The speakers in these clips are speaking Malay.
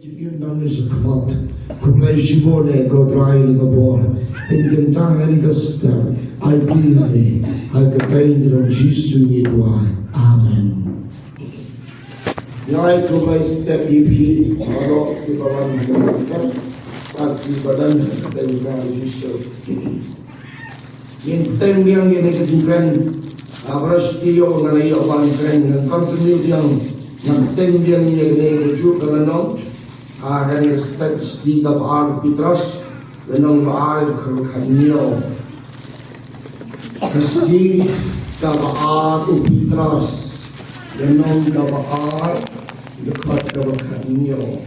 Dan is het kwaad. Kuplei Shimone, God Ryan geboren. In den Tagen gestern, Alpine, Algetein, Jingduwai. Amen. Nyai kuplei setiap ibu, kalau di bawah kita, di badan kita Yesus. Yang tembang yang kejujuran, abrastio mengenai orang keren dan kontinu yang tembang yang kejujuran kalau akan respect setiap orang Petrus dan orang kerajaan. Setiap orang Petrus dan orang dekat kerajaan.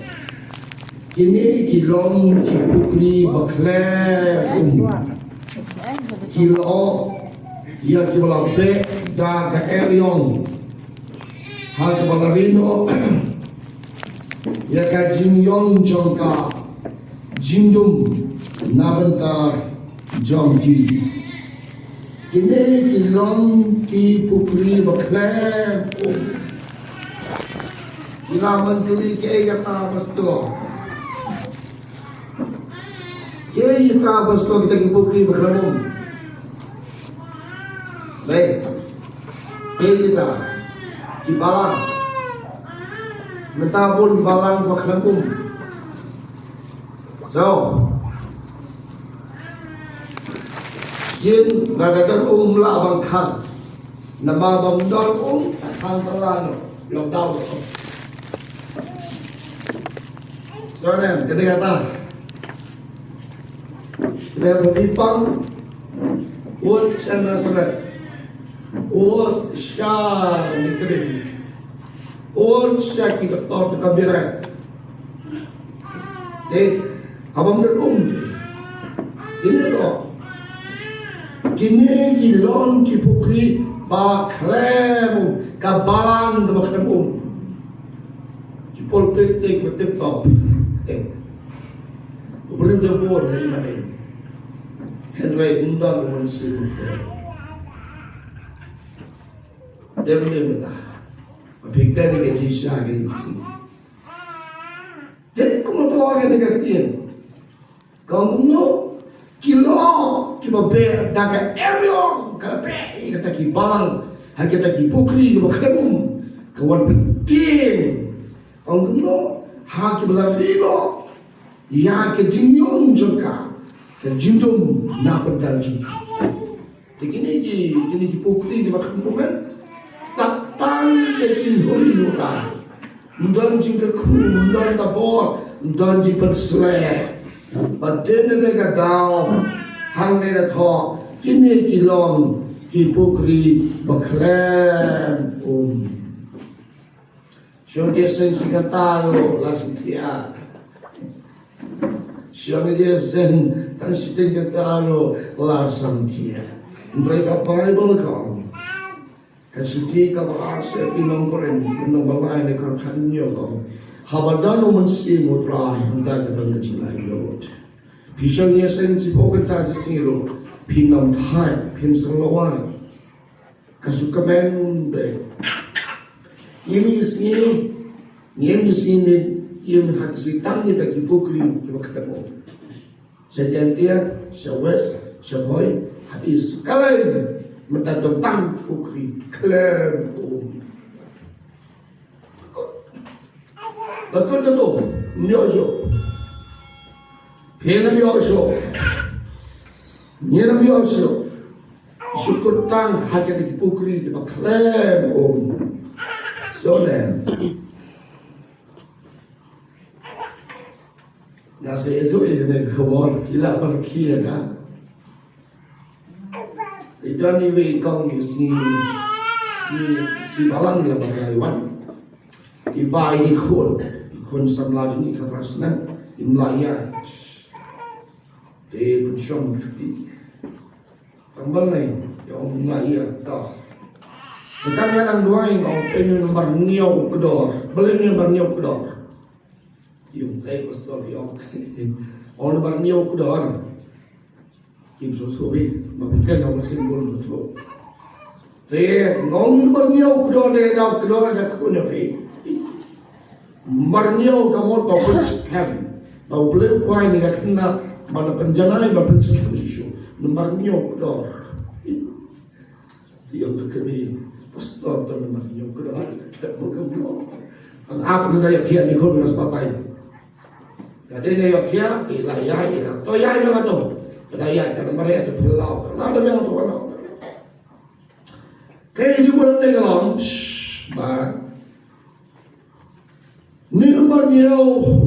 Kini kilong kipukri baklem. Kilo ia kibalape dah keeriong. Hal kebalarino. Ya ka Jingyong Jongka Jingdum Nabanta Jongki Kine Kilong Ki Pupri Baklem Ilaman Tuli Ke Yata Basto Ke Yata Basto Kita Ki Pupri Baklem Baik Ke Yata Ki Balang mentabur balang bakhlangum. So, jin nadadan la bangkhan, nama bangdon hang talano, lockdown. So nem, kena kata, lepas dipang, sana sana, syar nikri. All syaki doktor kabiran. Abang berum. Ini loh. Kini kilon kipukri baklem kabalan baklem. Kipol petik bertepok. Belum jebol dari mana ini. Henry undang mensi. Dia minta. Pigda ni kecil syah gitu. Jadi kamu tahu apa yang dikatakan? Kamu kilo kita ber daga eriong kalau ber kita kibalang, kita kipukri kita kamu kawan penting. Kamu hak belalino, ya kejingyong juga, kejindum nak berdalji. Jadi ini kipukri kita kamu kan? Tang ke jinhuri nura, mundan jingkerku, mundan tabor, mundan jingpersle. Badan mereka daw, hang mereka thok, kini kilom, kipukri, baklem, So dia sensi katalo, langsung tiap. Siapa dia sen, tan Suting katalo, langsung tiap. Mereka Bible kau. Kasi ka maasa inong koren inong balay na karkanyo ko habadano man si mo try handa ka na chinay lord pisang niya sensi poket ta zero pinam thai pim sanglawan kasukamen be yemi sini yem haksi tangi ta kipukri kibakatamo sa jantia sa west sa boy hadis kalay mentatang tang pukri klaim betul tu nyojo pena nyojo nyena nyojo syukur tang hati di pukri di klaim so then nasi itu ini kawan kita berkian kan. Dan ini kau ni si balang dia berlaiwan, iba ini kun samlaj ni kerasnan imlaya, dia bersong cuti, tambah ni yang imlaya dah. Bukan yang dua ini kau pengen nomor niau kedor, beli nomor niau kedor, yung tay pastor yung, orang nomor niau kedor. Kim sobi, mabukan orang simbol betul. Tapi ngomong berniau kedor dah kedor dah kau ni. Marnyo kamu topik Skhem. Tahu boleh kuai ni kena mana penjana yang berpen Skhem sisu. Marnyo kedor. Dia terkini pastor tu marnyo kedor. Tak mungkin. An apa ni daya kia ni kau nas patai. Jadi ni daya kia ilayai lah. To yai lah tu. Daya kan mereka tu pelau. Nada yang tu kan. Kaya juga ni kalau bah. Ni nomor ni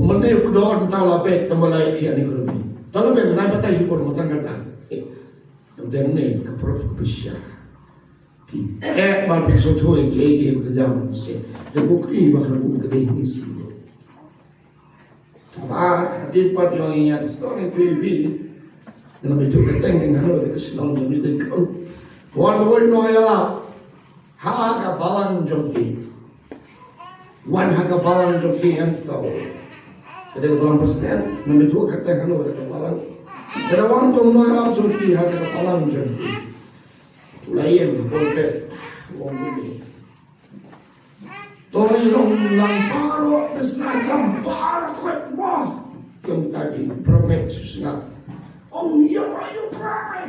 mana kedor tahu lapet tembalai kia ni kau ni. Tahu lapet mana patai juga orang tangga dah. Dan ni keprof bersih. Mal pisau tu yang dia berjalan sih. Terbukti bakal buka ini sih. Hadir pada yang ingat story TV. Dalam itu keteng dengan orang kesenang jadi tekau. Wan noyala. Haka balang joki. Wan haka balang joki yang tahu. Jadi dalam persen. Dalam itu keteng dengan orang balang. Jadi wan tu noyala joki haka balang joki. Lain boleh wong Toy long lamparo besajam bar kwet mo yung tadi promet susna. You try.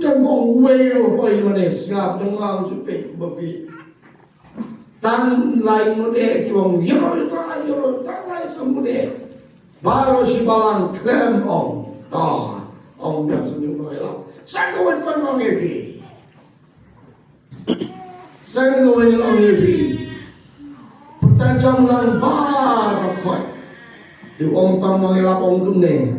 Dan mo weo boy mane sap dengang supe babi. Tan lai mo de yung you try tan lai semude. Baru si balang klem ong ta ong yang senyum lah. Saya kawin pun orang ini. Saya kawin orang ini. Pertajam lang bar kuat. Di orang tamu ngelap orang kuning.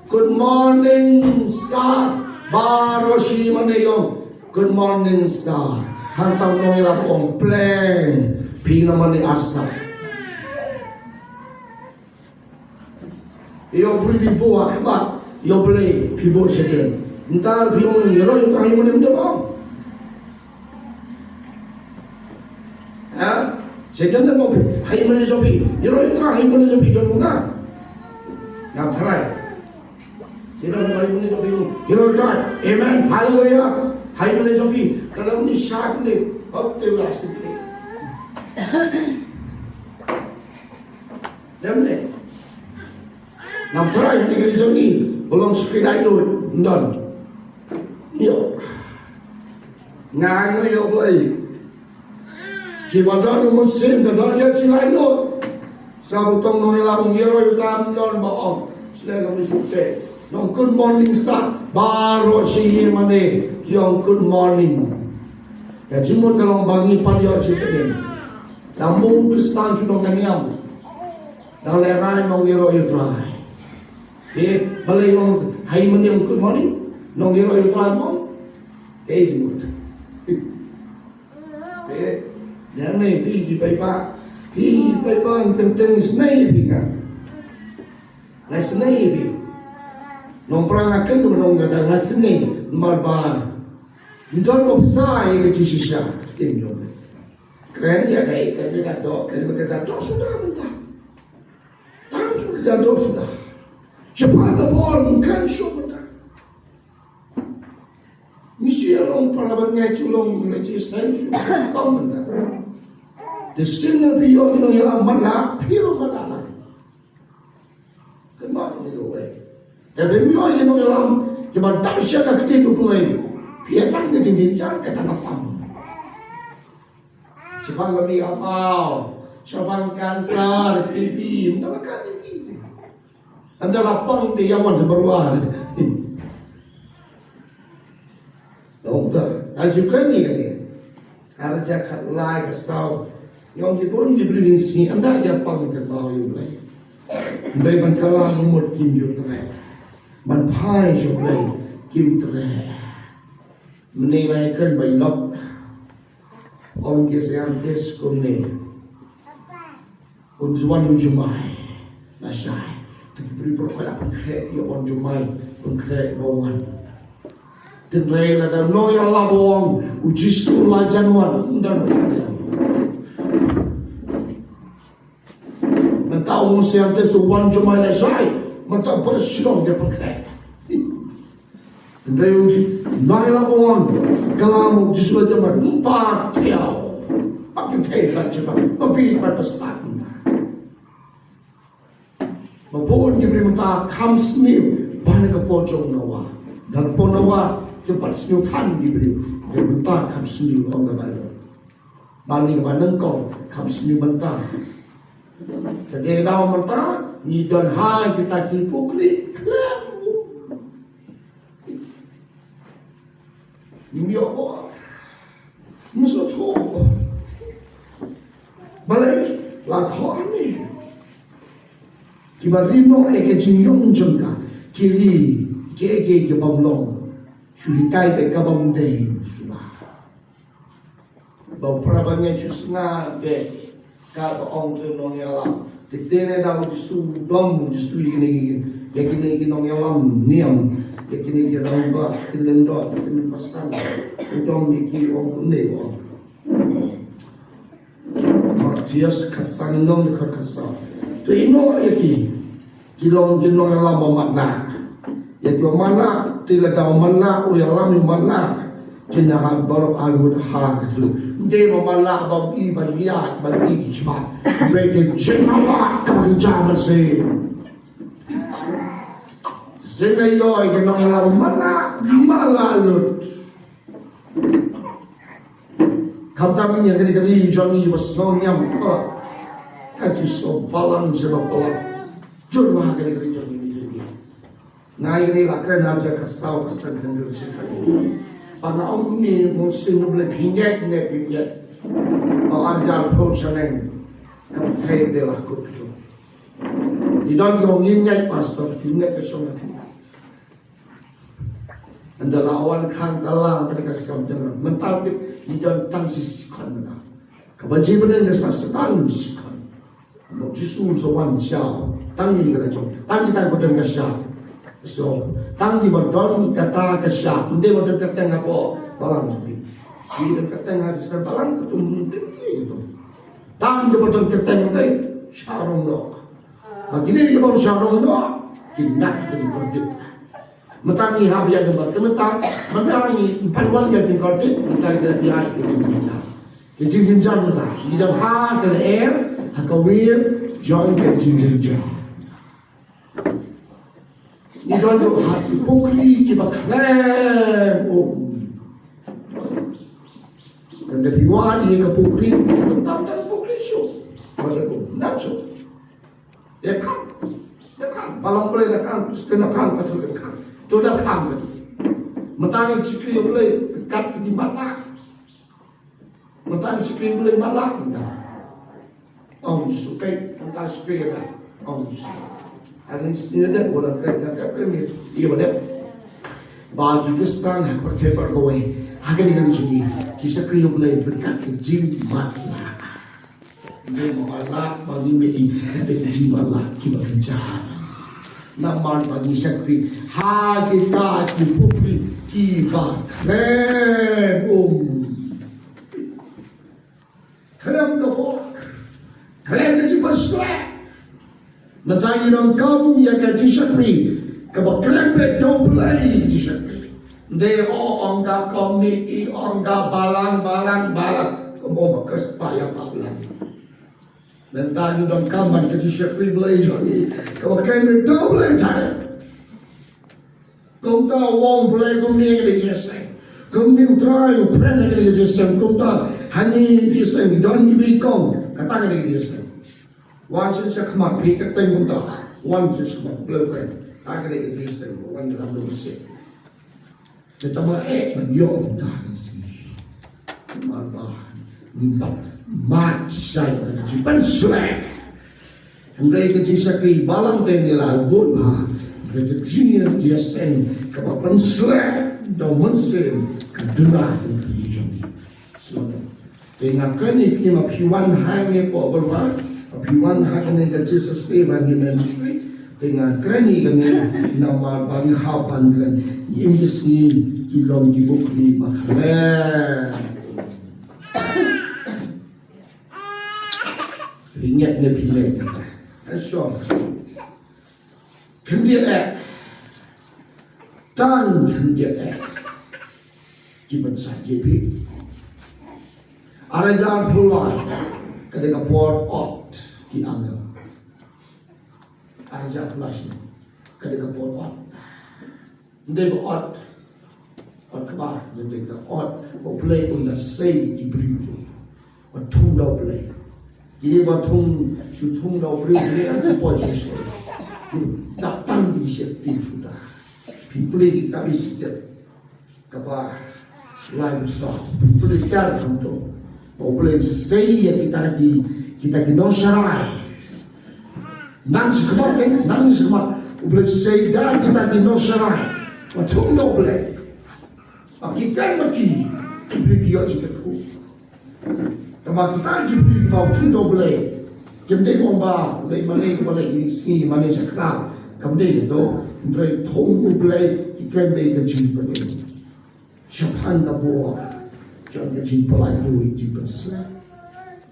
Good morning star. Baru si mana yang good morning star. Hantar ngelap orang plan. Pina mana asap. Ia boleh dibuat hebat. Ia boleh pibot sedang. Entah bilang ni, orang yang terakhir mana benda bang? Sedang tak mau hai mana jopi? Orang yang terakhir mana jopi dah bukan? Yang terakhir. Sedang hai mana jopi? Orang terakhir. Amen. Haleluya. Hai mana jopi? Kalau ni syak ni, apa tu lah sedih. Demi. Yang terakhir ni kerja ni, belum sekali itu, dan. Yo, ngang yo boleh. Kita dah musim dah jadi cilai lo. Sabutong nolak ngiro yo tam don baong. Sila kami suka. Nong good morning start baru si mana yang good morning. Ya cuma dalam bangi pada cerita ni. Namun Kristen sudah kanyam. Dalam lerai nong ngiro yo try. Boleh nong hai mana yang good morning. Nong ngiro yo try mo. Jemut. Yang ni pergi bapa yang tentang sendiri kan. Nah sendiri. Nong perang akan nong ada ngas sendiri malbar. Indon besar yang kecil tinggal. Keren dia kayak kerja dok, keren berkata dok sudah minta. Tangan kerja dok sudah. Cepat bol kan sudah. Mesti orang parlamentnya culung legislasi tahu benda. The sinner biar ni yang mana piru mana. Kenapa ni doa? Tapi biar ni yang cuma tak bisa nak kita boleh. Biar tak kita jinjang kita nampak. Sebab kami apa? Sebab kanser, TB, mana kan ini? Anda lapang dia yang mana berwar. Ajukan ni kan ni. Ada jakat lai kesau. Yang dipun diberi sini anda japang ke bawah yang lain. Baik berkalah umur kim jutre. Berpai jutre kim jutre. Menilaikan bailok. Orang kesehan tes kumne. Unjuan ujumai. Nasai. Diberi perkara pengkret ya unjumai pengkret bawan. Tenrai la dan no yang labong ujisu la januar dan mentau musim tesu wan jumai la sai mentau persilong dia pakai tenrai uji nai labong kalam ujisu la januar empat tiao yang tekan cepat, tapi berpesat. Mapun dia beri mentah kam seniu, bana ke pojok nawa. Dan pon nawa cepat seniu tan diberi, dia mentah kam seniu orang kebayar. Bani kebayar kau kam seniu mentah. Jadi dah mentah, ni dan hai kita tipu klik, kelam. Ini apa? Musuh tu. Balai lakon ni. Kiba rino ke jingyong jengka kiri ke bablong suri kai ke kabam dei sudah bau prabanya jusna ke ka ong ke nong yalam ditene da usu dom usu ini yakini nong yalam niam yakini dia ramba tilendo tin pasan dom iki ong ne wo Martias kasan nom de karkasa tu ino yaki kilong yang lama makna yaitu mana tidak tahu mana yang lama mana jenah baru alud hak itu dia mana bagi beriak bagi kisah mereka jenah kerja bersih senayo yang lama mana malalud kami yang kali Johnny wasnonya kaji so balang sebab balang jurma kali Johnny ini na ini lah kerana aja kasau kesan hendak cakap pada orang ni musim boleh pinjat ni pinjat ajar prosesan kapten dia lah kot tu di dalam orang injat pastor pinjat kesannya anda lawan kan dalam mereka sekam jangan mental di dalam tangsis kan mana kebajikan yang sesetang kan mau jisu jawan siapa tang ni kena jom tang kita boleh siapa so tang ni berdorong kata siapa dia boleh kata apa balang nanti dia kata ngaji balang tu mungkin itu tang dia boleh kata nanti syarong doa bagi dia baru syarong doa kinat jadi kordit mentangi habis ada mentangi panuan yang dikordit kita ada biar kita jinjang mentah di dalam hak dan air hakawir join ke jinjang ni dalam hati pukli kita klaim dan dari wadi ke pukli tentang dan pukli show macam tu nak show dia kan balang boleh kan setengah kan betul kan tu dah kan betul mentang sikri boleh dekat di mana mentang sikri boleh malah dah orang sukai mentang sikri dah orang sukai ada istilah dah orang kerja premier iya betul bagi kestan pertebar kowe akan dengan sini kisah kriyo boleh dekat di mana dia malah bagi mei di mana kita kerja naman bagi sakri ha kita dipukli kita klem dopo klem de pasra natagi nang kam ya ka sakri ka klem de doble sakri de o angka komiti angka balang komo bakas paya palang dan tadi dalam kamar kita syakri belajar ni kalau kena double tadi kau tahu wong belajar kau ni yang dia sen kau ni try pernah yang dia sen kau tahu hani dia sen don ni bikong kata yang dia sen wajib cakap pikir tengok tahu wajib cakap belajar kata yang dia sen wajib dalam dosa tetapi bagi dah sini malah nimbat mat saya jipan suai mereka sakri balang tenila bun mereka junior dia sen kapan suai dan mensen kedua itu so dengan kerana ini mapiwan hanya po berwa mapiwan hanya dengan Jesus Esteban di ministry dengan kerana ini nama bagi hapan dengan Inggris ni ilong dibuk ni bakal ingat ni pilih so kendia tan kendia kiban saja bi Arajan pulai ketika port ot di angel. Arajan pulai ketika port ot. Dia ot kebal, dia ot play on the say ibru. Ot thung dau play. Jadi thung thung dau play dia aku posisi. Datang di setiap sudah. People kita bisa kebal lain sah. People kita contoh. Boleh sesuai yang kita non syarai. Nang semua boleh sesuai dah kita non syarai. Macam tu boleh. Kita maki boleh dia juga tu. Kalau kita jadi mau tu boleh. Kemudian orang boleh ini sini mana cakap. Kemudian itu boleh thong boleh kita boleh jadi boleh. Siapa nak buat? Jangan jadi pelai duit juga sah.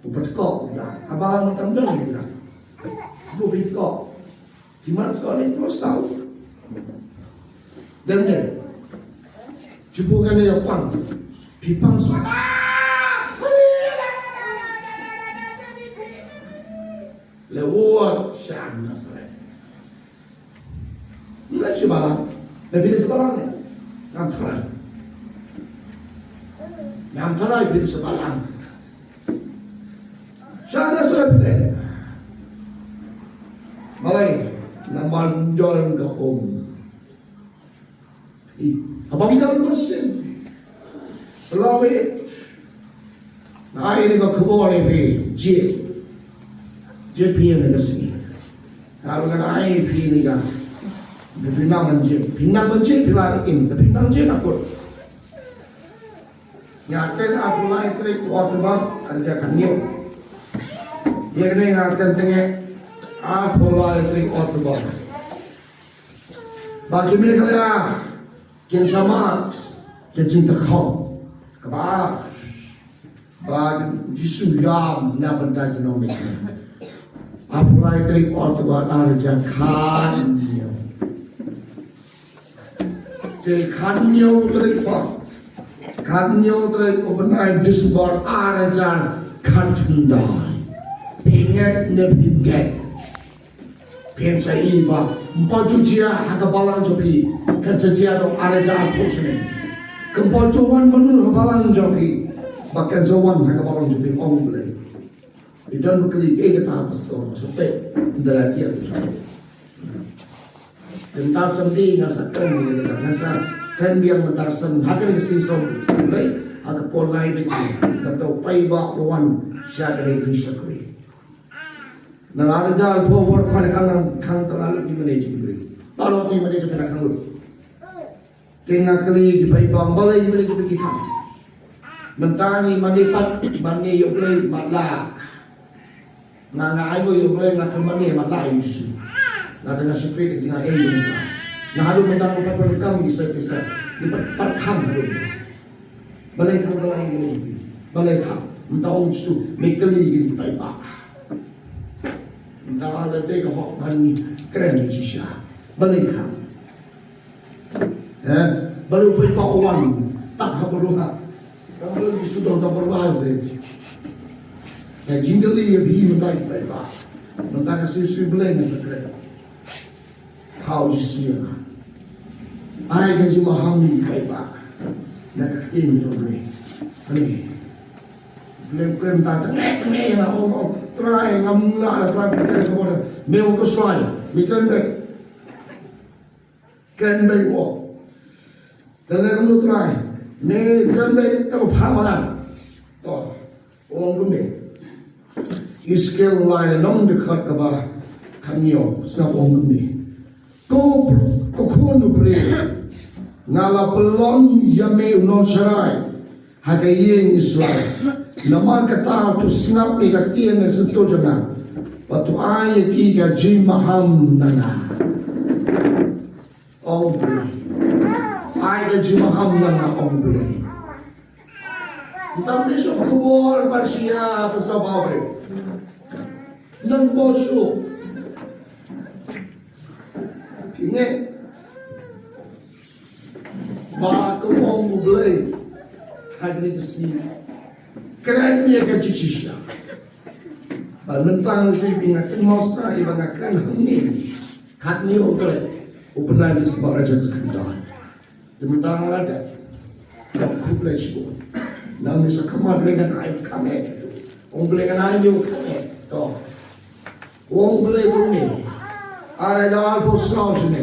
Buat kau ya, abang macam mana ya? Buat kau, gimana kau ni terus tahu? Dan ni, cuba kan dia pang, pipang suara. Lewat syan nasrani. Nak cuba lah, lebih cuba lah ni, nampak. Yang terakhir di sebalang. Saya sudah malai nama jual ke om. Apa kita bersih? Selawe. Nah ini kau kebor ini je pian sini. Kalau kan ai pian ni kan, pinang je pilih ini, pinang je aku. Ngaken aku lain trik waktu bang ada kanyo. Dia kena ngaken tengah aku lain trik waktu bang. Bagi mereka yang sama yang cinta kau, kebab, bagi jisu jam nak benda jenomik. Aku lain trik waktu bang ada kanyo. Kanyo trik bang. Kanyo terakhir overnight disbar arajan kantundai pengen nepinget pensa iba empat jia haka balang joki kerja do arajan posne kempal cuman menu balang joki bahkan zawan haka balang joki ongle idan kali kita pastor sampai dalam tiap tu tentang sendiri nggak sakren ni nggak sah kan yang mentasam hak ni sesuatu mulai hak polai beji atau paiba wan syad ni syakri nalar jal forward kan terlalu di manage dulu kalau ni manage kena kangul tengah kali di paiba boleh di manage kita mentani manipat mani yoglei matla nganga ayo yoglei ngakan mani matla isu na dengan syakri dengan ayo nah ada benda apa pun kamu bisa di perkam dulu. Balai ini, balai kam, entah orang tu mekeli gini baik pak. Entah ada dek hok bani keren di sisa, balai kam. Balai baik pak orang tak berdoa. Kamu lagi sudah tak berwazir. Jingduwai lebih baik pak. Entah kasih balai ni keren. How you ai kan cuma hamil kai ba nak ini boleh ni lem tak tengah na om try ngamla try kena meu ko slai mikran baik wo dalam kamu try ne kan baik kamu paham to om gumi skill line nong dekat ke ba kanyo sa om gumi ko kono pre ngala pelon yame non sarai hagayen Israel naman kata tu snap ni kakien na sento jana patu ay ki ga jim maham nana ombre ay ga jim maham nana ombre kita besok kubur parsia pasababre nan bosu ini Maka orang boleh hadir di sini. keren dia ke cicisya. Balentang itu ingatkan masa iba ngakren hangni, katni okre, upena di sebuah raja kekendahan. Sementara ada, tak kuplai siapa. Nang bisa kemat dengan air kami, orang dengan air kami, toh. Orang beli ada jalan posau sini.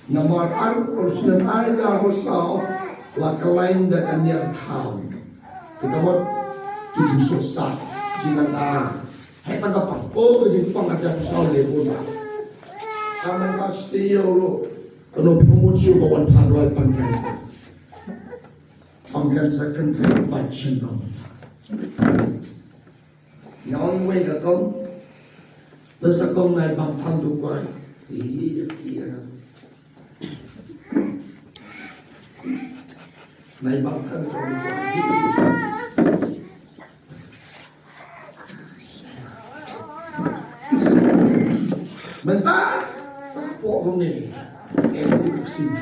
Nomor sini ada jalan posau, laka lain dan dia tahu. Kita buat kita susah, jangan tahu. Hei tak apa, jadi pengajar posau dia pun. Kami pasti yo, kalau promosi kawan panduan panggilan. Panggilan second time baca nom. Yang mereka kau, terus kau naik bangtan tu kau, iya, naik bangtan tu kau. Bentar, pokok ni, sini.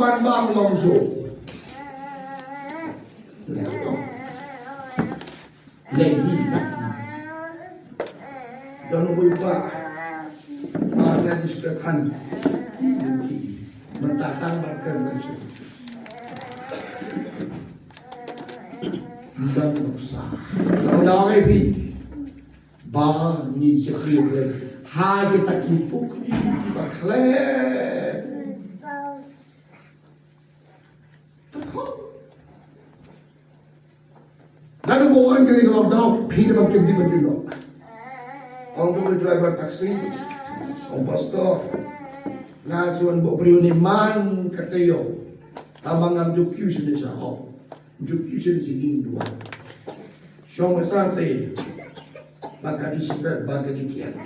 Ban bang longso, lagi tak, jangan lupa ada disediakan mentatang makan langsung dan usah. Kalau dah lagi, bah ni sekali lagi kita kipuk ni bakal. Lalu orang kini kalau dah pilih macam ni macam tu. Orang tu driver taksi, orang pastor, ngajuan buat periune man kata yo, abang amjuk kiu sini sahau, amjuk kiu sini Jingduwai. Syong sate, baka disebut baka dikian.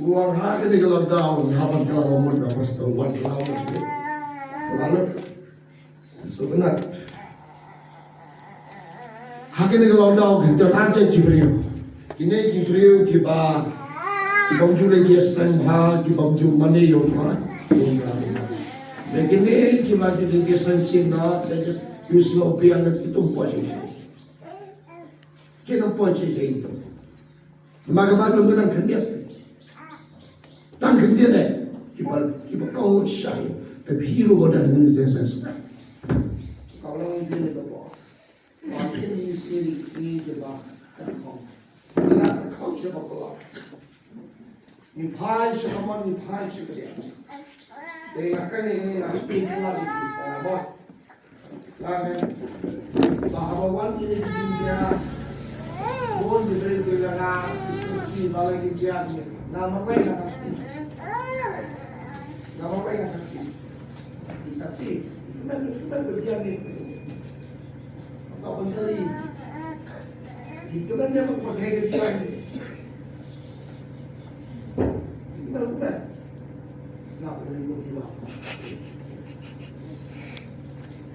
Uang harga ni kalau dah, haban kalau umur dah pastor, wan kalau macam lalu. So benar. Haka ni kalau dah kita lancar Jibril. Kini Jibril kita bangju lagi sembah, kita bangju mana yo mana. Begini kita jadi kesan singa, jadi usno biang itu posisi. Kita posisi itu. Maka baru kita kendiat. Tan kendiat ni kita kau syai. Tapi hero ada dengan sense. Kalau ini ni apa? Mungkin ini sini jebak terkau. Tidak terkau jebak pelak. Ni pai siapa ni pai siapa dia? Dari akan ini aspek lagi. Apa? Lagi. Bahawan ini dia. Bon diberi dengan diskusi balik dia ni. Nama mereka pasti. Nama mereka pasti. Tapi Kita berjalan ni, apa kali? Kita kan dia pakai kejian. Kita bukan. Nak beri buat.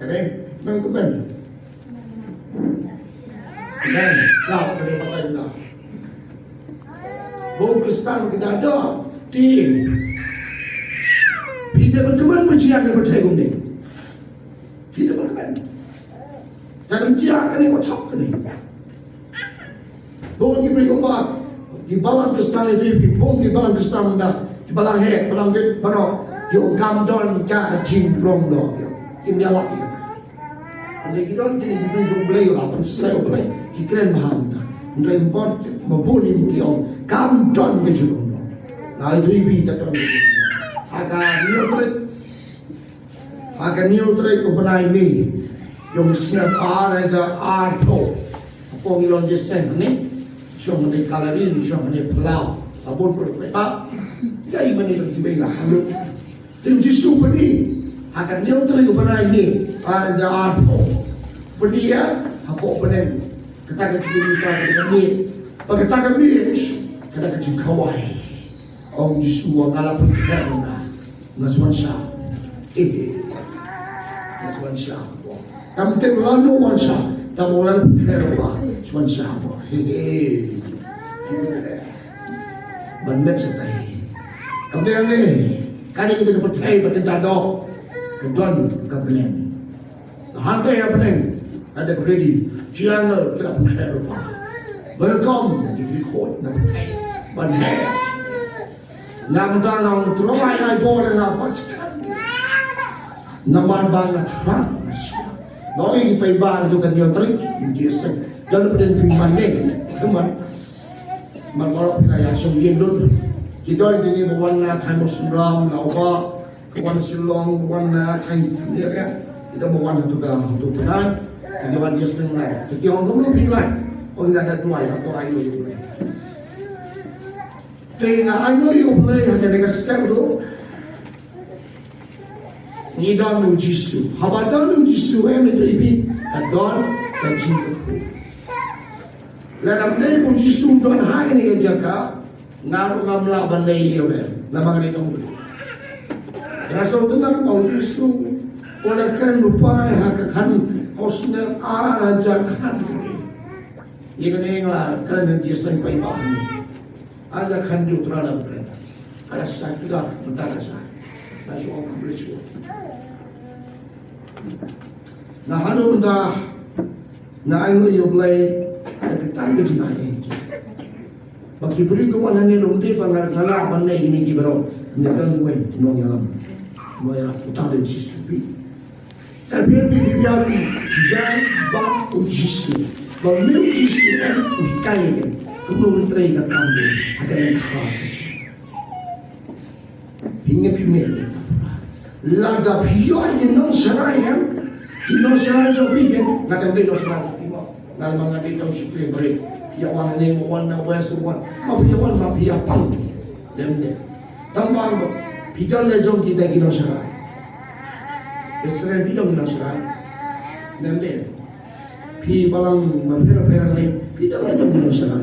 Ada, bukan. Dan, nak beri pakai dah. Bungkusan kita ada, tim. Kita berteman berjiang dan bertemu ni. Kita berteman. Jangan jiang ni, kau tak ni. Bawa kita beri obat. Di balang kestan itu, di pom di balang kestan dah. Di balang hek, balang dia, mana? Dia gamdon ka Jingduwai dah. Dia dia lagi. Jadi kita ni kita jumpa beli lah, pensel beli. Kita keren baham dah. Untuk import, mempunyai dia gamdon ke Jingduwai. Nah itu ibu tak tahu. Haka neutral ko banay ni yung snap aja arto po ngilon jesen ni siyong ni kalarin siyong ni plau abon pro pa dai mani lang tibay la halo tim jisu pani haka neutral ko banay ni aja arto pedia hapo panen kata kita ni pagkataka ni kata kita kawai ang jisu ang alapun kaya Naswan siya. Naswan siya. Kamting lalu wan siya. Tamulan pero ba. Naswan siya po. Bandet sa tayo. Kamting ni. Kali kita percaya pada jadok kedon kebenan. Hantai apa neng? Ada ready. Jangan kita percaya lupa. Welcome di record nak percaya. Banhai. Nam tanang terawai ai boleh apa? Naman banget kan? Noi pai bang tu kan yang terik dia sen. Dan pada pimpan ni, teman. Malor pilih asam gendul. Kita ini berwarna kain muslim, lauba, kawan silong, warna kain dia kan. Kita berwarna tu dah untuk benar. Kita warna sen lain. Jadi orang tu pilih. Orang ada dua atau ayu yang pilih. Jadi ayu yang pilih hanya dengan Skhem tu. Ni dah nujisu. Habatan nujisu itu ibi adon dan Jingduwai. Lalu dia nujisu don hari ni kerja ngaruh ngamla bandai dia ber. Nama dia tu. Ya so tu nak nujisu. Orang kan lupa Haka kan hosnya raja kan. Ia kan yang lah kan nujisu yang paling bahan. Ada kan dia terada ber. Ada sakit dah mentara sah. Masuk orang berisiko. Nah, hanu benda, nah ayu yang boleh kita kerja ni. Bagi beri kawan ni lumti pangar kalah mana ini kibaro, ni kan gue nong yalam, gue utang dari Jisu. Tapi dia biari, jangan bak Jisu, kalau Jisu ukai, kemudian mereka kambu ada yang khas. Hingga pimel. Laga pion di non serai kan, di non serai jauh pion, nak ambil non serai, nak mengambil tahun Suting beri, yang warna ni warna west warna, mafia pang, demde, tambah pion le jauh kita di non serai, serai pion di non serai, demde, pi balang mafia perang ni, pion le jauh di non serai,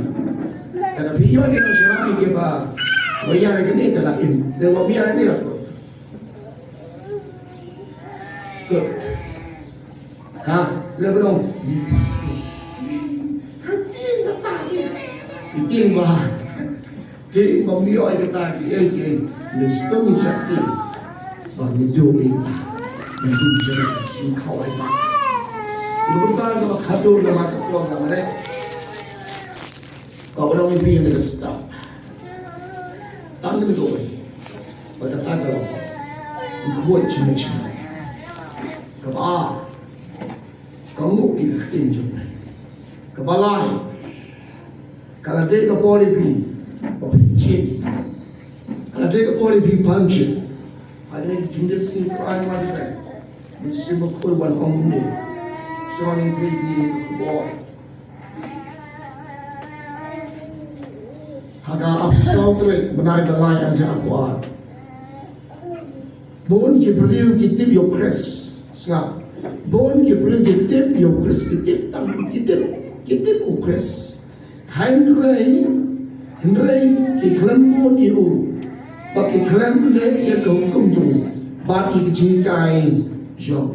karena pion di non serai dia bah, bayar ni kalau ini, dia bayar ni lah. Good. Ha, lebih pasti. Hati nak tahu. Itu bah. Jadi membiar kita ini, mesti sakti. Bagi dua ini, mesti jadi singkau ini. Lepas kalau kado dah masuk tuan nama dia, kau orang ini yang stop. Tanggung jawab. Pada kado, buat macam Kepala, kamu tidak tinjau. Kepala, kalau dia kepala pi, pencet. Kalau dia kepala pi pencet, ada jenis simpanan macam ni. Mesti berkorban kamu ni. Seorang yang pi kepala. Haka absau terus menaik belai aja kuat. Bon Jibril kitip your crest. Sebab bon Jibril kitip your crest, kitip tang kitip ukres. Hendrai iklam diu, bagi iklam le ia hukum tu, bagi kejikai jom.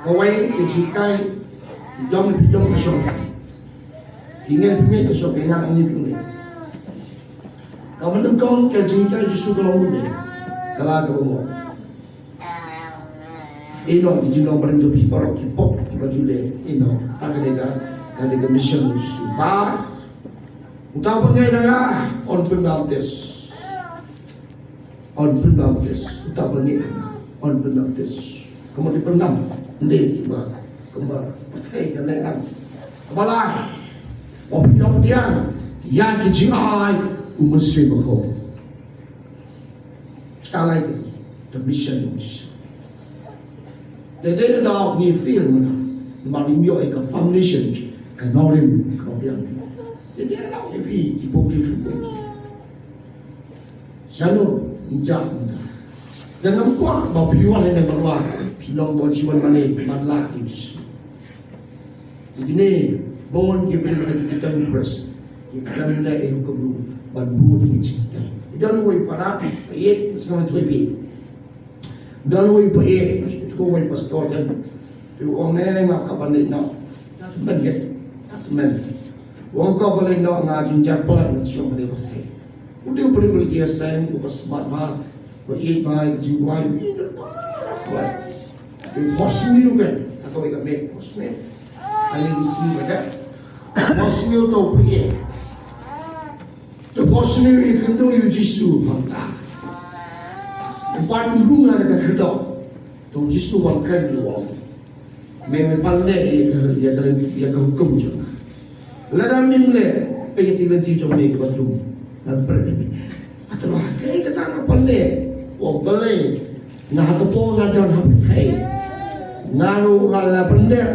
Kawai kejikai jom kesok. Tinggal punya kesok yang ini punya. Kau menengkong kejikai justru kalau ni, kalau kamu. Ino dijinong berintu bisporok hipok bajule ino ada mission suba utang pengai dah on penaltis utang pengai on penaltis kemudian pernah ni kembar pakai kenang kepala opinion dia yang dijingai umesi bako sekali lagi the mission Jadi dah ni feel mana, malimio eka foundation, kanorim kau biang. Jadi ada ni pi hipokrit. Sano ijah mana. Jangan kuat bawa piwan ini berluar, pilong bon siwan mana manlah itu. Jadi ni bon kita kita impress, kita ni yang keburu banbun ini cerita. Dan woi para ayat sama tuibi. Dan woi ayat Kau main pastor dan orang ni ngak kapan nak men. Orang kau boleh nak ngajin jalan semua dia pasti. udah boleh kiasan upas mat Iaineh Jingduwai kuat Bosniu kan atau ikan mek Bosniu alih Bosniu kan Bosniu tu pergi tu Bosniu itu tu Jisu bangka tempat rumah dekat kedok tu Jisu bangka dua memang pandai dia hukum je ladang mimle pengen tiba-tiba jom ni batu dan pergi atau kita tak pandai wong boleh nah kepo ngadon hapai ngaru rala pendek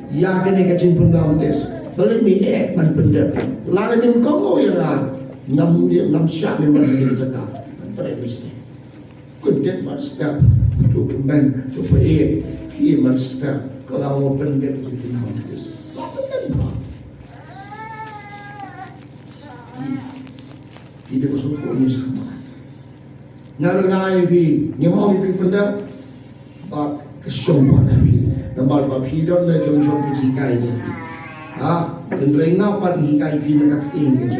ya kene kacing pengautes boleh mi man pendek lalu ni kau yang nam syak memang dia cakap pergi kundet master tu ben tu pergi dia master kalau pendek itu hautes tidak masuk polis Nalai pi, nyamau pi penda, bak kesong pada pi, nampak bak pi don le jom kecikai je, tentang apa hikai pi nak tinggi je,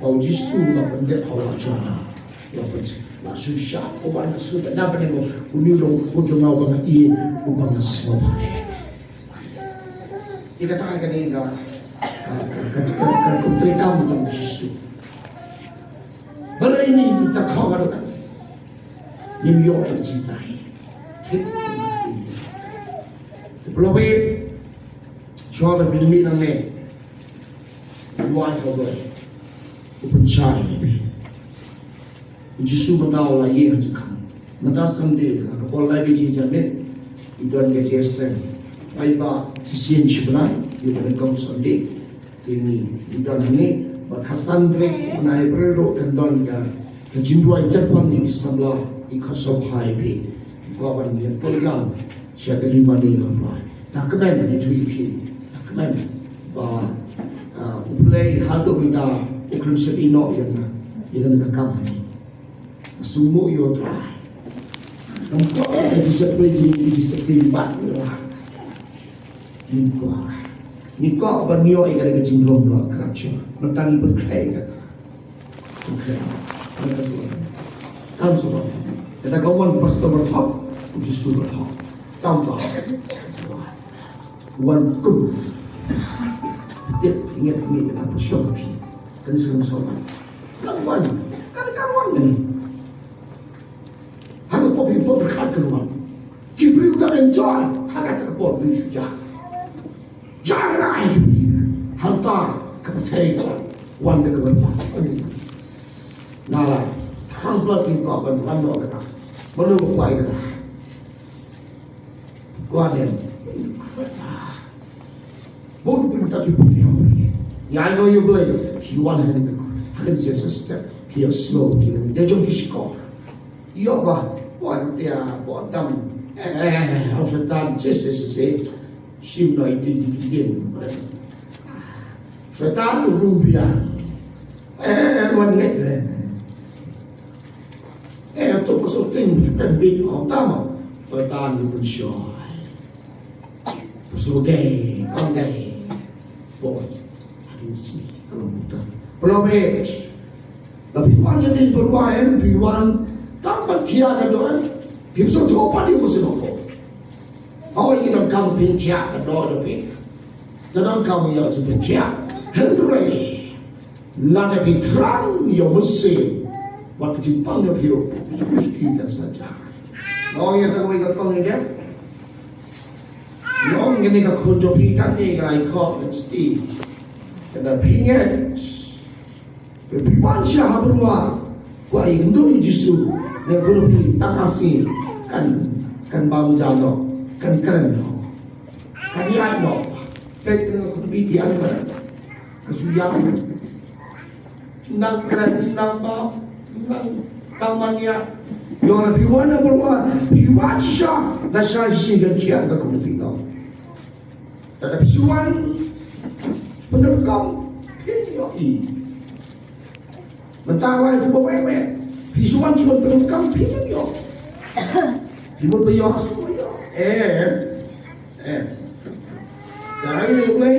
bau jisu nak penda awak cakap, nak susah, orang susah, nak penda uni dong kujung mau bang i, ubang semua. Jika tak akan ini dah, tentang kamu tentang jisu. Bala ini kita kau kan New York yang cintai belum cuaca bumi nangme luar kau pencari Jisu mengau lah ye macam mata sendiri kalau lagi jamin itu anda jesen baik sisian sebelah itu mereka sendiri ini itu ni Hasan Drake naik berdok kendon ke Jingduwai Jepang ini sebelah ikasop highway kawan yang pulang siapa di mana yang lain tak kemen itu iki tak kemen bah mulai hadap kita ukun sedino yang kamar semua yo try nampak bisa pergi bisa timbat lah Nikah bernio ikan kecil romba kerja, mentangi berkait kan, kan semua. Kita kawan pastor berthap, justru berthap, tambah, wan kum, tiap ingat kita bersyukur, kan semua. Kawan ni, hanya kopi berkat kawan, kibri udah enjoy, hanya tak kopi bersyukur. Jangan hantar kepercayaan wanda keberapa. Nala, transport ni kau berapa kata, belum kuai kata. Kuaden, boleh minta diputih hari. Ya, I know you believe. If you want to have a just a step, he slow, dia jom diskor. Iya bah, buat dia buat dam. Harus dam, sesi. Sim noi di Setan rupiah. Wanet le. Tu Suting sudah big utama. Setan bersyo. Sudah kandai. Boy. Aduh sih kalau muda. Belum tapi mana ni berbahan biwan tak tiada doan. Bisa tu apa dia mesti nak. Oh, you don't come in chat at all of it. They don't come here to the chat. Henry, Lana be crown your Muslim. What could you find of you? Keep that such a. Oh, you have to wake up on again. Long and nigga could you be candy like call and Steve. And the opinions. If you want to have a war, why you do Jisu, then could be Takasi can bound down. Kan dia no, kita lebih dia mana, kesuyang, nang keren, nang tamannya, yang lebih mana berbuat, biasa, dasar sihir dia tak lebih tahu. Tetapi suan penderkam ini, mentawai itu bawa suan cuma penderkam ini yo, cuma bayar semua yo. Jangan lupa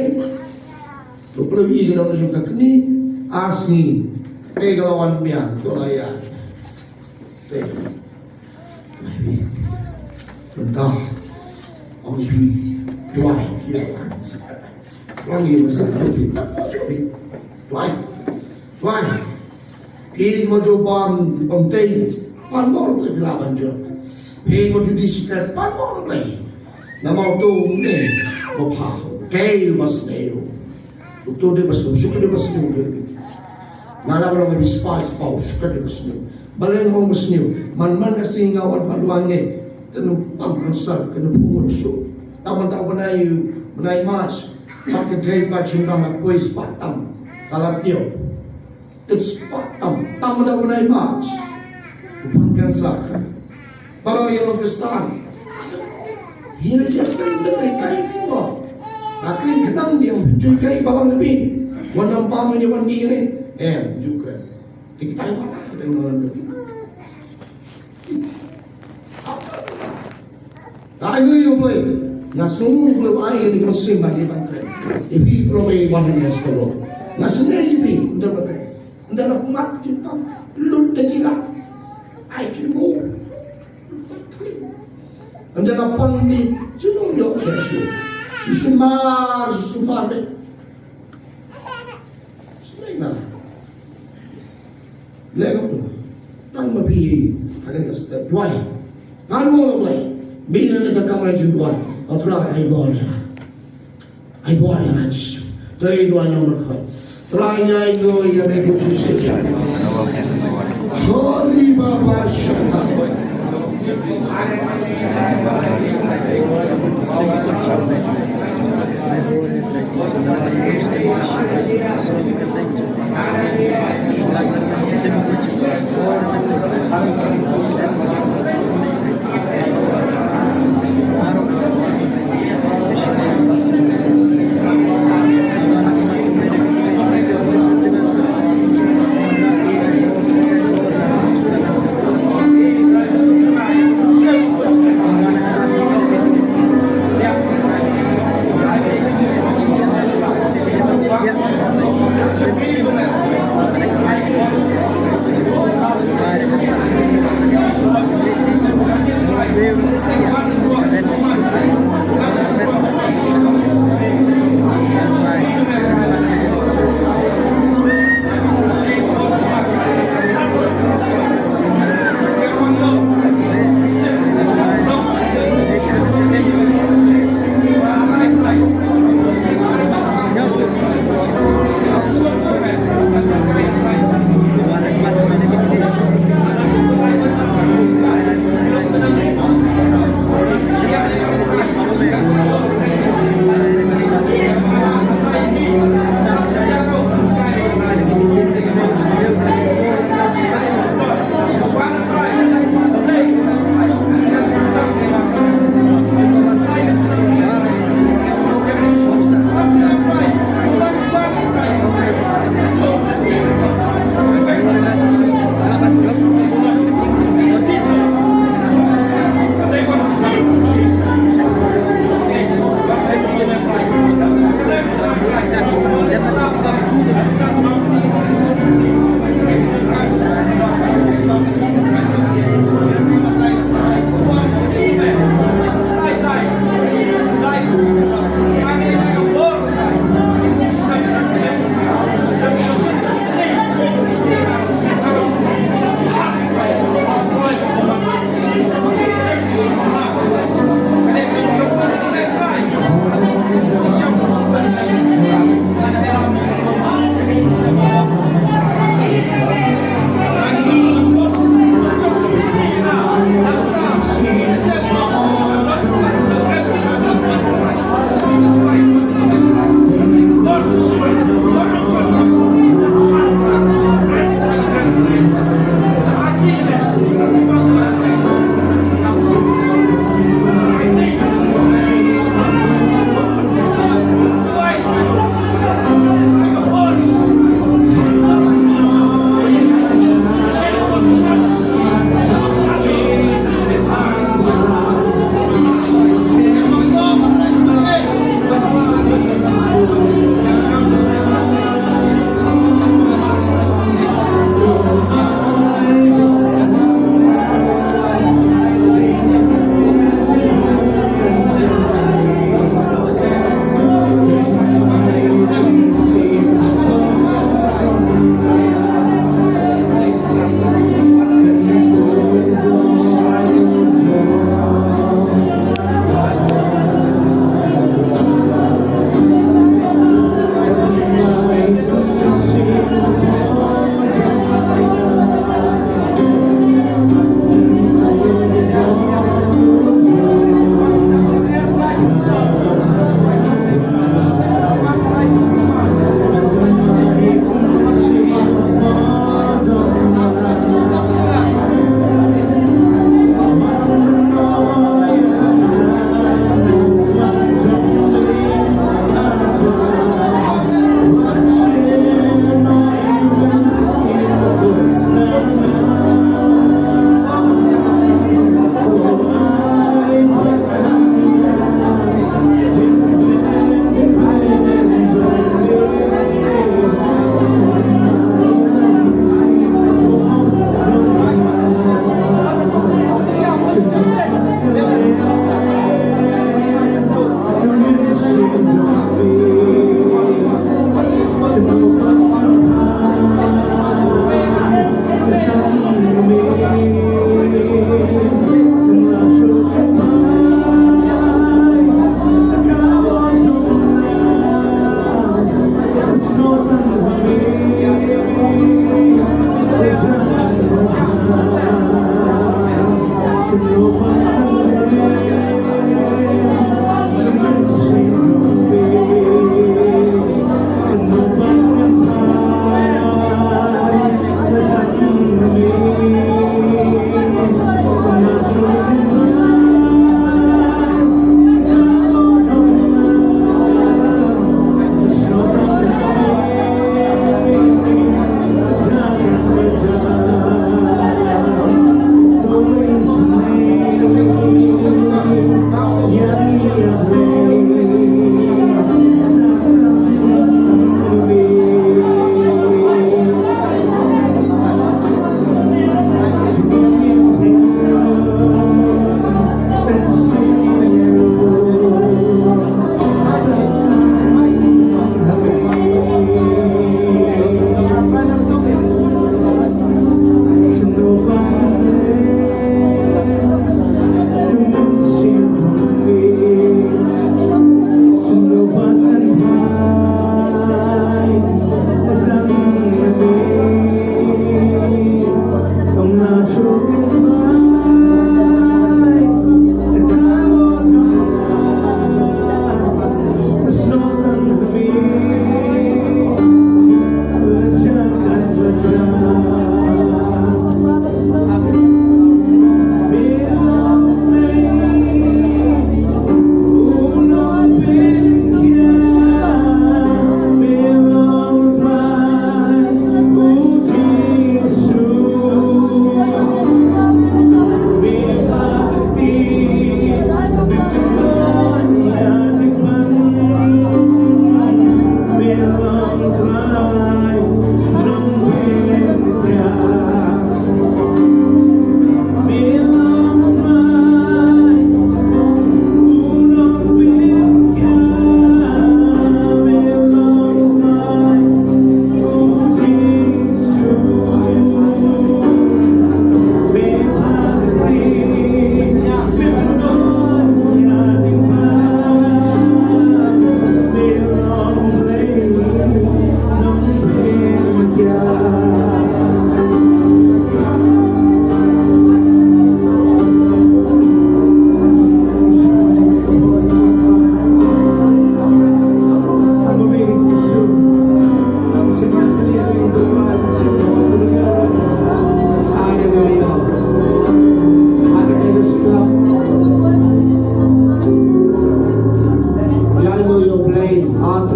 lagi kalau juga kini asni Pegalawan niya, tulayan. Tentang ông Jingduwai kia Quang nhiều sự Jingduwai khi mà cho ông Tây pan bỏ được là bằng chưa khi mà cho đi skat pan bỏ được này là mau tu này mà phá cây mà snail tu đi mà snail suka đi mà snail ngalah orang lebih spice pau suka di snail balai mau snail man kasi ngawan panduange tenumpang kansar kena pungut so taman-taman menai mas pakai kai baju nama kue sepatam kalau dia sepatam taman-taman menai mas bukan kansar kalau yang Pakistan ini dia sendiri kai kau akhirnya kenang dia cuci kai bawang lebih warna pamannya wandi ini juga kita yang mana kita yang lebih Ayo you play. Na sumu play ay ni ko simba ni pangkre. Ibi play one in the world. Na sunay ibi unda ba. Unda na pumak cinta lut de gila. Ay kimo. Unda na pandi sino yo kesu. Susumar de. Sunay na. Lego to. Tang mabi ada step why. Kan mo play. Bila nak kamera Jingduwai, atau ai boleh majlis. Tapi dua nomor kau. Terakhir itu yang aku tulis. Holy Baba Shaka.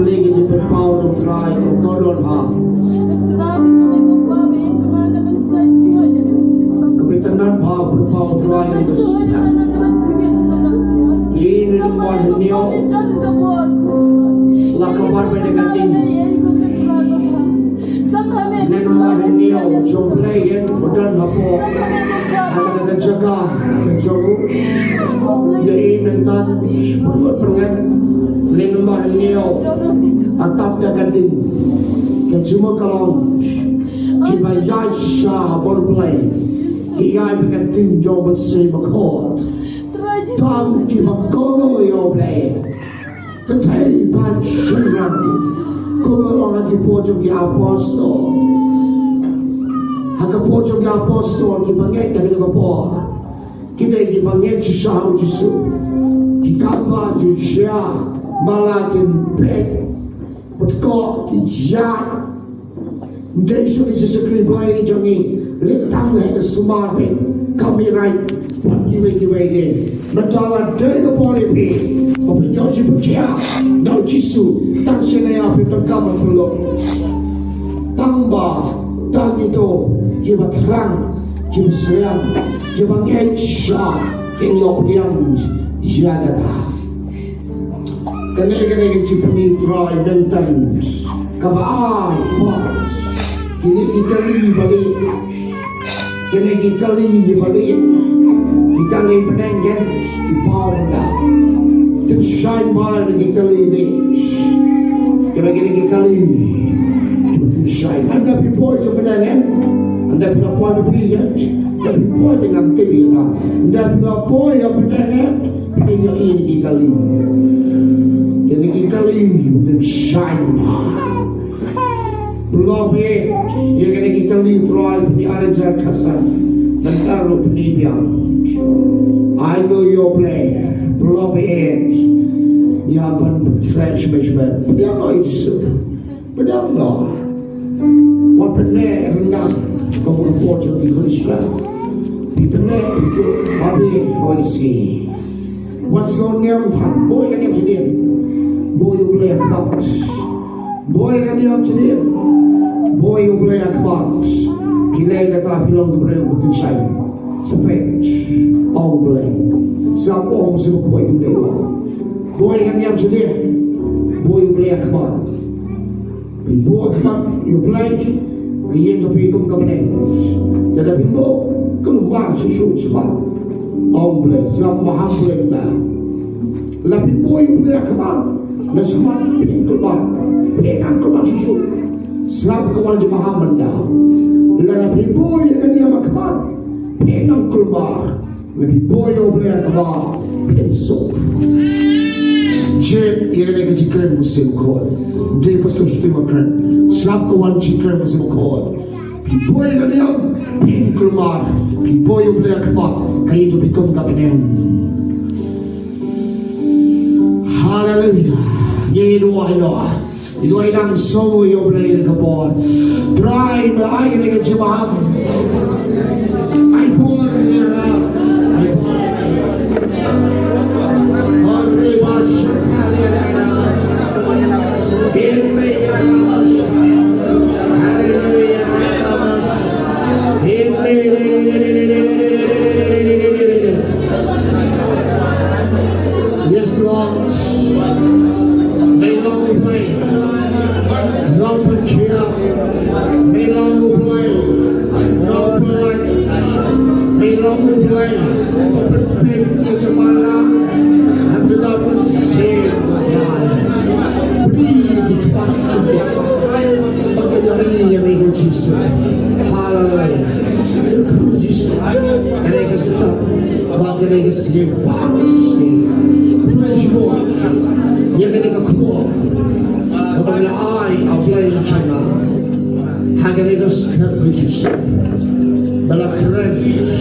lagi di berpau dan terai koron ha. Kapitanan ha berpau terai dan kesana. Ini rumah dunia. Lakabar berdegating. Ini rumah dunia. Jomplay yang berdan hapo. Ada jaga, jago. Jadi mentan perlu pergen. Ini rumah dunia. Atap degating. Kecuma kalau kita jai sah berplay. Ia berdegating jom bersih berkot. Tang kita kau yo play. Ketai pan syurang. Kau lagi pojok di apostol. Haka pojok di apostol kita ngek dari kapor. Kita ngek sisah Yesus. Kita ba jia malakin pek. Betkok kijak. Yesus Yesus Kristus jangi letang le semua pek. Kami right kiwe Natala dari kapor ini. Opinion je berkia, nau Yesus tak senaya bertengkar perlu. Tambah dan itu kita terang, kita serang, kita mengejar yang jaga dah. Kerana kita pemintrai mentan, kabar pas, kita balik, kita balik, kita penengen di bawah dah. Then shine by the Italy. Can I get a Italy? Shine. And that be boys of an end. And that be a boy of period. That be pointing up to me. And that be a boy of an end. In your Italy. Can I get Italy? Then shine by. Love it. You're going to get Italy. Throw the Ariza Kassan. The Taro Penibia. I know your play. Love it. Ya ban fresh measurement. Pedang lo itu. Pedang lo. What benar rendah. Kau berpojok di Kristen. Benar itu. Abi polisi. What's your name? Boy kan yang jadi. Boy boleh akbat. Boy kan yang jadi. Boy boleh akbat. Pilih kata bilang kepada betul saya. Sampai. All boleh. Siapa orang semua boleh boleh. Boleh kan yang sedih, boleh boleh akbar. Boleh akbar, you boleh, dia tapi kum kapan? Jadi bimbo, keluar susu cepat. Orang boleh, siapa maham boleh dah. Tapi boleh akbar, nasihat pilih keluar, pilih keluar susu. Siapa kawan jemaah benda. Tapi boleh kan yang akbar, pilih keluar. Lebih boyo boleh akbar pensok. Je ia lagi jikran musim kod. Je pasal sudah makan. Selap kawan jikran musim kod. Boyo kan yang keluar. Boyo boleh akbar. Kaya itu bikom kapanen. Hallelujah. Ye doa. Doa yang semua yo boleh akbar. Try melai lagi jemaah. I pun yes, Lord. May long play, long to kill. May long play, long play. May long play. Perspective into my life. And without sin, breathe something. Hallelujah, Jesus. Hallelujah. Jesus. And I can stop. What can I say? What can I say? Bless you, Lord. You're going to go. But the eye of playing China. How can I go step with yourself? But I'm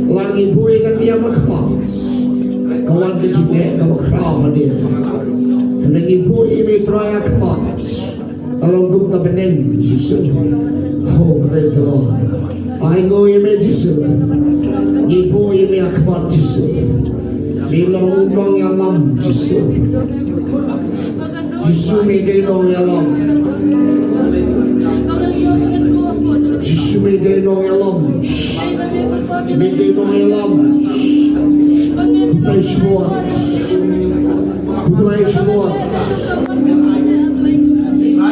lagi buai kan dia makfaz. Kawan kecil kau kau dia. Lagi buai metraya kafaz. Kalau kau tak benar Jesus. Oh praise the Lord. I know you may Jesus. Ni buai me akbar Jesus. Ni long yang lam Jesus. Jisu may day long yalom. Jisu may day long yalom. May day long yalom. Praise God. Praise God.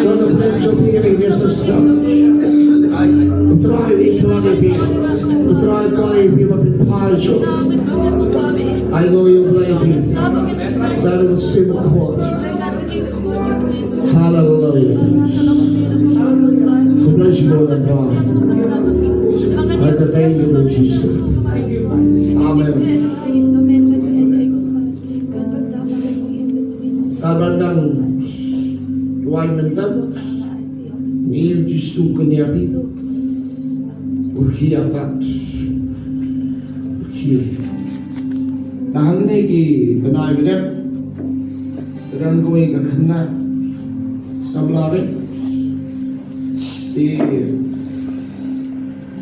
You're the pledge of healing, yes, sister. Try it, try you have been partial. I know you blame him. That was simple. Hallelujah. Bless you, Lord God. I thank you, Lord Jesus. Amen. Kabandang Tuan Mentan, Niu Jisu Kenyapi, Urkiapat, Urki. Tahang ni ki kenai benda, dan kowe kena samlare di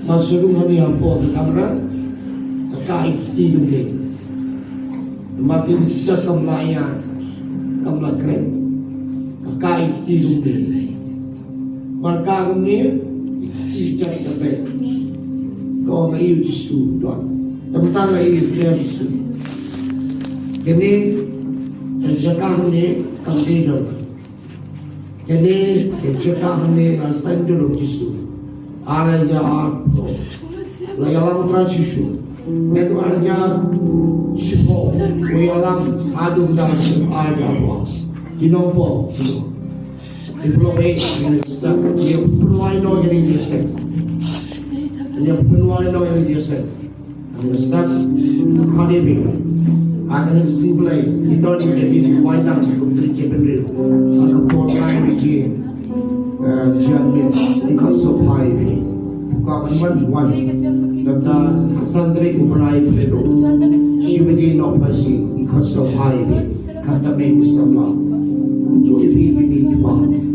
masuk hari apa kamera, terkait tidur ni, makin cakap maya, kamera keren, terkait tidur ni, markah ni, ijat terbaik. Kau ngayu Jisu tuan, tentang ngayu dia Jisu. Kini cakap ni kamera, kini cakap ni rasain dulu Jisu. Araja arto, layalang transisi. Netu araja sipo, layalang adu dasar araja apa? Kinompo, diploma ini staf, dia penuai no yang dia set, dia penuai no yang dia set. Dia staf akademik, akan simplai, tidak jadi wajah untuk terjadi. Aku polai begini. Jamin because of highway. Kawan one Dr. Sandri Ubrai Fellow. She began opposite because of highway. Kata make some love. Joy be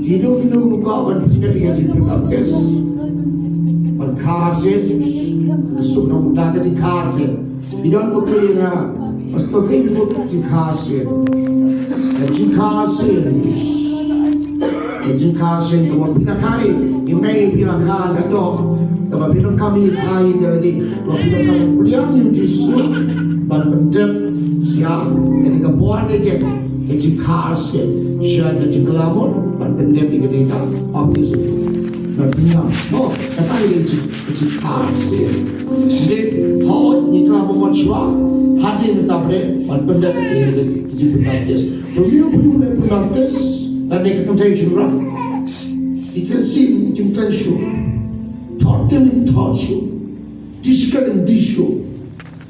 you don't know kawan tidak dia juga kes. Berkasih, sudah muda jadi kasih. Tidak berkira, pasti kita jadi kasih. Jadi kasih. Education to pinakai, imay pinaka gato, tama pinakami kai jadi, pinakami puliang yung Jisu, bandem siya, jadi kabuan dia, education siya jadi kelamon, bandem dia kita office, bandem, oh kata education, jadi hot ni kelamon macam, hati ni tabre, bandem dia jadi penantis, beliau punya penantis. Dan dia temptation run. He can see him can show. Thought them in thought show. Discuss in this show.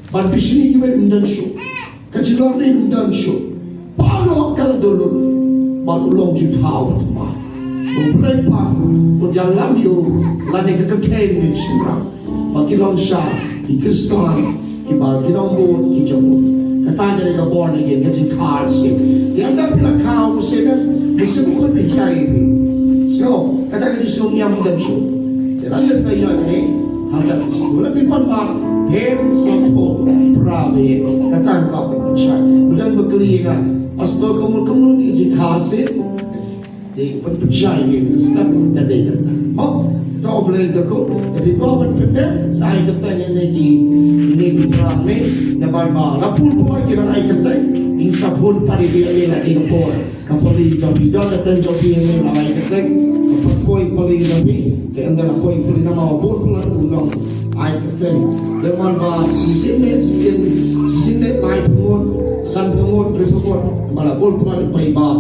But bisini even in that show. Kajilar in that show. Palo akal dulu. Baru long jut hawat ma. Mulai pa. Kau lam yo. Lani kekekain di sini. Bagi long sah. Di kristal. Kibar kita mau kita mau. Kata jadi born again. Kita karsi. Yang dah bila kau sini. Bisa bukan percaya ini. So, kata kita semua yang muda so. Terasa kaya ini, hendak sekolah di tempat hem satu prabe. Kata kau percaya. Bukan berkeliling. Pastor kamu di jikase, di percaya ini setiap ada kata. Oh, kau boleh dekor. Tapi kau berpendek, saya kata ini prabe. Nampak lapul pun kita naik kata. Insya pun pada dia lagi lapor. Kapoli jobi dole dan jobi ini lawai ketek kapoi poli jobi ke anda kapoi poli nama obor pulang ulang ai ketek deman ba sini naik pun san pun berpukul malah bol pulang pai ba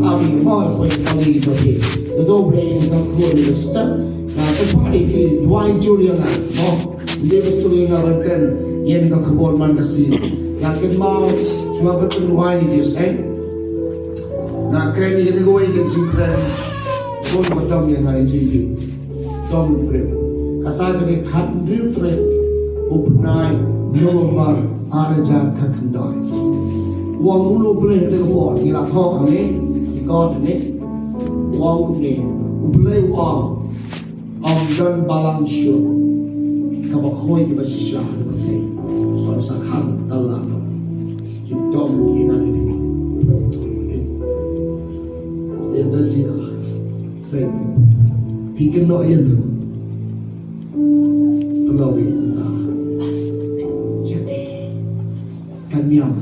abi mau poi poli jobi dobre kita kuat step na kapali ke dua Julian no dia betul yang akan yang kita kebon man kasih lakin mau cuma betul dua ini dia say. Nah, keren ini gue ingin simpan, gue macam yang lain sih, Tom Brem. Kata dari hadri Brem, upnai November arajan kakendai. Uang mulu boleh terbuat, ni lah kau ni, ikut ni, uang ni, boleh uang, dan balance, kalau kau ini masih sah, macam, soal sakhan dalam, kita mungkin ada ni. lo yên được lo bị cái miệng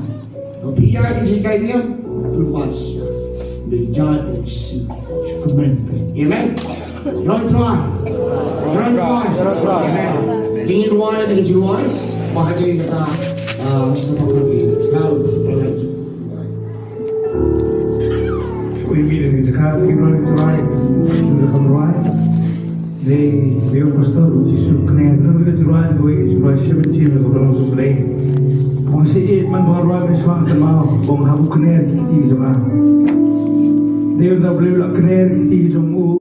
nó bị ai cái gì cái miệng cứ bắt để ra được sự comment amen rồi try amen Jingduwai dengan Jingduwai bahagia kita bersama kami laut dengan Jingduwai. We meet in the car, we run to right, to the camera. They pastor, Jesus connect, no we to right, we to right, seven seals of the Lord's play. Kung si eight man mga right, may swang tamaw, kung habu connect, kiti jama. They will not connect, kiti jamu.